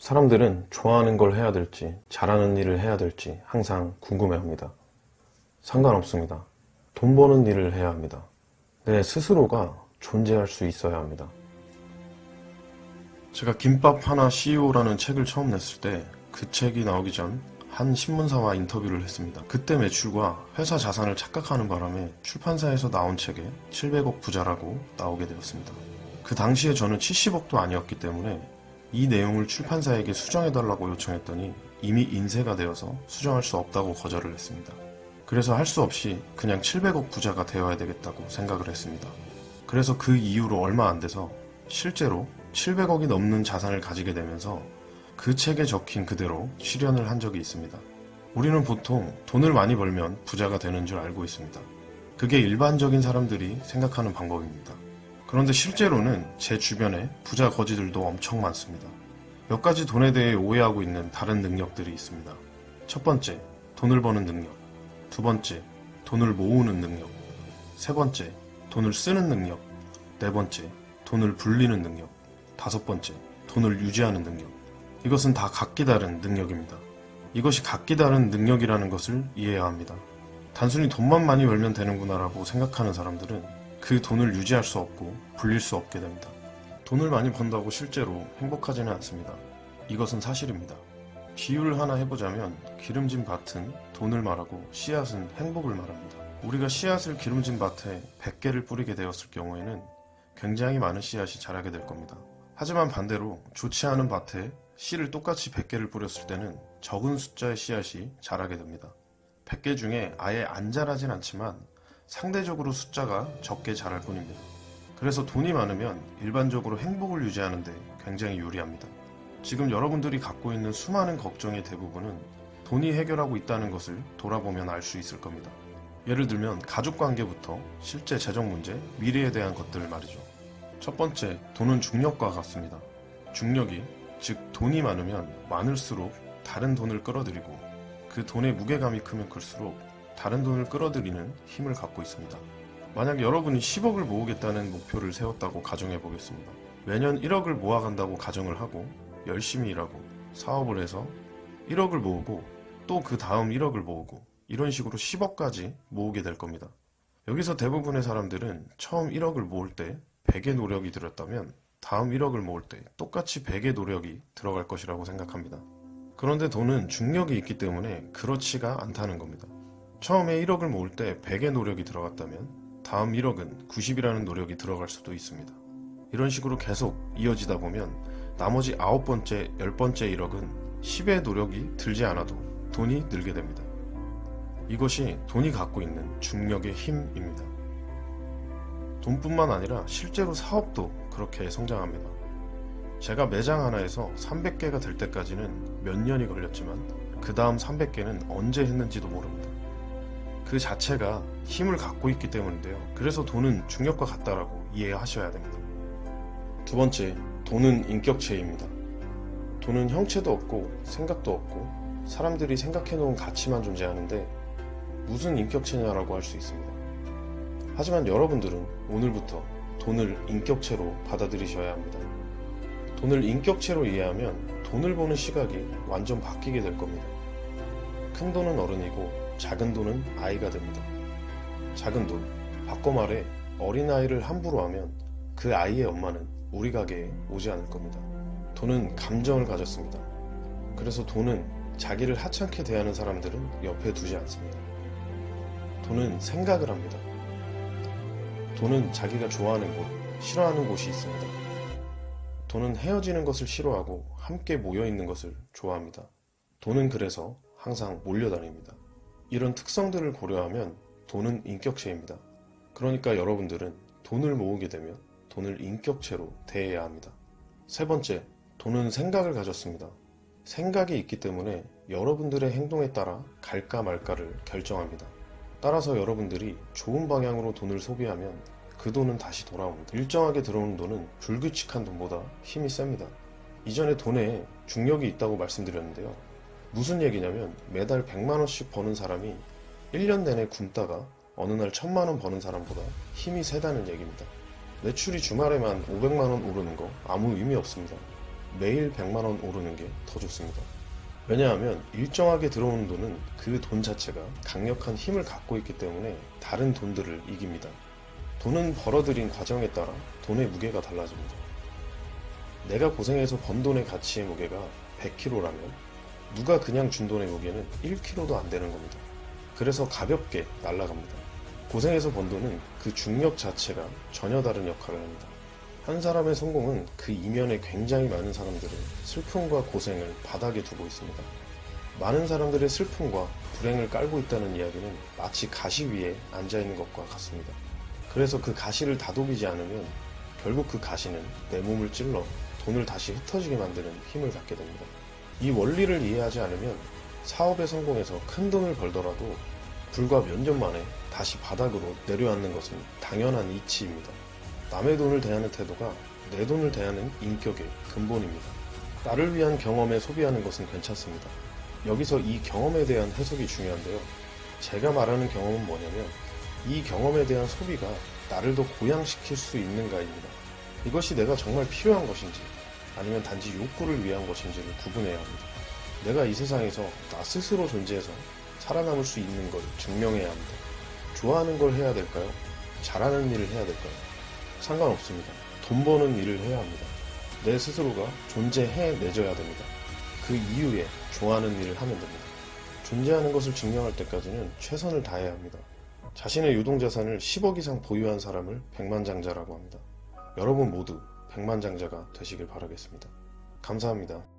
사람들은 좋아하는 걸 해야 될지, 잘하는 일을 해야 될지 항상 궁금해합니다. 상관없습니다. 돈 버는 일을 해야 합니다. 내 스스로가 존재할 수 있어야 합니다. 제가 김밥 하나 CEO라는 책을 처음 냈을 때 그 책이 나오기 전 한 신문사와 인터뷰를 했습니다. 그때 매출과 회사 자산을 착각하는 바람에 출판사에서 나온 책에 700억 부자라고 나오게 되었습니다. 그 당시에 저는 70억도 아니었기 때문에 이 내용을 출판사에게 수정해달라고 요청했더니 이미 인쇄가 되어서 수정할 수 없다고 거절을 했습니다. 그래서 할 수 없이 그냥 700억 부자가 되어야 되겠다고 생각을 했습니다. 그래서 그 이후로 얼마 안 돼서 실제로 700억이 넘는 자산을 가지게 되면서 그 책에 적힌 그대로 실현을 한 적이 있습니다. 우리는 보통 돈을 많이 벌면 부자가 되는 줄 알고 있습니다. 그게 일반적인 사람들이 생각하는 방법입니다. 그런데 실제로는 제 주변에 부자 거지들도 엄청 많습니다. 몇 가지 돈에 대해 오해하고 있는 다른 능력들이 있습니다. 첫 번째, 돈을 버는 능력. 두 번째, 돈을 모으는 능력. 세 번째, 돈을 쓰는 능력. 네 번째, 돈을 불리는 능력. 다섯 번째, 돈을 유지하는 능력. 이것은 다 각기 다른 능력입니다. 이것이 각기 다른 능력이라는 것을 이해해야 합니다. 단순히 돈만 많이 벌면 되는구나라고 생각하는 사람들은 그 돈을 유지할 수 없고 불릴 수 없게 됩니다. 돈을 많이 번다고 실제로 행복하지는 않습니다. 이것은 사실입니다. 비유를 하나 해보자면 기름진 밭은 돈을 말하고 씨앗은 행복을 말합니다. 우리가 씨앗을 기름진 밭에 100개를 뿌리게 되었을 경우에는 굉장히 많은 씨앗이 자라게 될 겁니다. 하지만 반대로 좋지 않은 밭에 씨를 똑같이 100개를 뿌렸을 때는 적은 숫자의 씨앗이 자라게 됩니다. 100개 중에 아예 안 자라진 않지만 상대적으로 숫자가 적게 자랄 뿐입니다. 그래서 돈이 많으면 일반적으로 행복을 유지하는 데 굉장히 유리합니다. 지금 여러분들이 갖고 있는 수많은 걱정의 대부분은 돈이 해결하고 있다는 것을 돌아보면 알 수 있을 겁니다. 예를 들면 가족관계부터 실제 재정 문제, 미래에 대한 것들 말이죠. 첫 번째, 돈은 중력과 같습니다. 중력이, 즉 돈이 많으면 많을수록 다른 돈을 끌어들이고 그 돈의 무게감이 크면 클수록 다른 돈을 끌어들이는 힘을 갖고 있습니다. 만약 여러분이 10억을 모으겠다는 목표를 세웠다고 가정해 보겠습니다. 매년 1억을 모아간다고 가정을 하고 열심히 일하고 사업을 해서 1억을 모으고 또 그 다음 1억을 모으고 이런 식으로 10억까지 모으게 될 겁니다. 여기서 대부분의 사람들은 처음 1억을 모을 때 100의 노력이 들었다면 다음 1억을 모을 때 똑같이 100의 노력이 들어갈 것이라고 생각합니다. 그런데 돈은 중력이 있기 때문에 그렇지가 않다는 겁니다. 처음에 1억을 모을 때 100의 노력이 들어갔다면 다음 1억은 90이라는 노력이 들어갈 수도 있습니다. 이런 식으로 계속 이어지다 보면 나머지 9번째, 10번째 1억은 10의 노력이 들지 않아도 돈이 늘게 됩니다. 이것이 돈이 갖고 있는 중력의 힘입니다. 돈뿐만 아니라 실제로 사업도 그렇게 성장합니다. 제가 매장 하나에서 300개가 될 때까지는 몇 년이 걸렸지만 그 다음 300개는 언제 했는지도 모릅니다. 그 자체가 힘을 갖고 있기 때문인데요. 그래서 돈은 중력과 같다라고 이해하셔야 됩니다. 두 번째, 돈은 인격체입니다. 돈은 형체도 없고 생각도 없고 사람들이 생각해놓은 가치만 존재하는데 무슨 인격체냐라고 할 수 있습니다. 하지만 여러분들은 오늘부터 돈을 인격체로 받아들이셔야 합니다. 돈을 인격체로 이해하면 돈을 보는 시각이 완전 바뀌게 될 겁니다. 큰 돈은 어른이고 작은 돈은 아이가 됩니다. 작은 돈, 바꿔 말해 어린아이를 함부로 하면 그 아이의 엄마는 우리 가게에 오지 않을 겁니다. 돈은 감정을 가졌습니다. 그래서 돈은 자기를 하찮게 대하는 사람들은 옆에 두지 않습니다. 돈은 생각을 합니다. 돈은 자기가 좋아하는 곳, 싫어하는 곳이 있습니다. 돈은 헤어지는 것을 싫어하고 함께 모여있는 것을 좋아합니다. 돈은 그래서 항상 몰려다닙니다. 이런 특성들을 고려하면 돈은 인격체입니다. 그러니까 여러분들은 돈을 모으게 되면 돈을 인격체로 대해야 합니다. 세 번째, 돈은 생각을 가졌습니다. 생각이 있기 때문에 여러분들의 행동에 따라 갈까 말까를 결정합니다. 따라서 여러분들이 좋은 방향으로 돈을 소비하면 그 돈은 다시 돌아옵니다. 일정하게 들어오는 돈은 불규칙한 돈보다 힘이 셉니다. 이전에 돈에 중력이 있다고 말씀드렸는데요. 무슨 얘기냐면 매달 100만원씩 버는 사람이 1년 내내 굶다가 어느 날 1000만원 버는 사람보다 힘이 세다는 얘기입니다. 매출이 주말에만 500만원 오르는 거 아무 의미 없습니다. 매일 100만원 오르는 게 더 좋습니다. 왜냐하면 일정하게 들어오는 돈은 그 돈 자체가 강력한 힘을 갖고 있기 때문에 다른 돈들을 이깁니다. 돈은 벌어들인 과정에 따라 돈의 무게가 달라집니다. 내가 고생해서 번 돈의 가치의 무게가 100kg라면 누가 그냥 준 돈의 무게는 1kg도 안 되는 겁니다. 그래서 가볍게 날아갑니다. 고생해서 번 돈은 그 중력 자체가 전혀 다른 역할을 합니다. 한 사람의 성공은 그 이면에 굉장히 많은 사람들의 슬픔과 고생을 바닥에 두고 있습니다. 많은 사람들의 슬픔과 불행을 깔고 있다는 이야기는 마치 가시 위에 앉아있는 것과 같습니다. 그래서 그 가시를 다독이지 않으면 결국 그 가시는 내 몸을 찔러 돈을 다시 흩어지게 만드는 힘을 갖게 됩니다. 이 원리를 이해하지 않으면 사업에 성공해서 큰 돈을 벌더라도 불과 몇 년 만에 다시 바닥으로 내려앉는 것은 당연한 이치입니다. 남의 돈을 대하는 태도가 내 돈을 대하는 인격의 근본입니다. 나를 위한 경험에 소비하는 것은 괜찮습니다. 여기서 이 경험에 대한 해석이 중요한데요. 제가 말하는 경험은 뭐냐면 이 경험에 대한 소비가 나를 더 고양시킬 수 있는가입니다. 이것이 내가 정말 필요한 것인지 아니면 단지 욕구를 위한 것인지를 구분해야 합니다. 내가 이 세상에서 나 스스로 존재해서 살아남을 수 있는 걸 증명해야 합니다. 좋아하는 걸 해야 될까요? 잘하는 일을 해야 될까요? 상관없습니다. 돈 버는 일을 해야 합니다. 내 스스로가 존재해내줘야 됩니다. 그 이후에 좋아하는 일을 하면 됩니다. 존재하는 것을 증명할 때까지는 최선을 다해야 합니다. 자신의 유동자산을 10억 이상 보유한 사람을 백만장자라고 합니다. 여러분 모두 백만장자가 되시길 바라겠습니다. 감사합니다.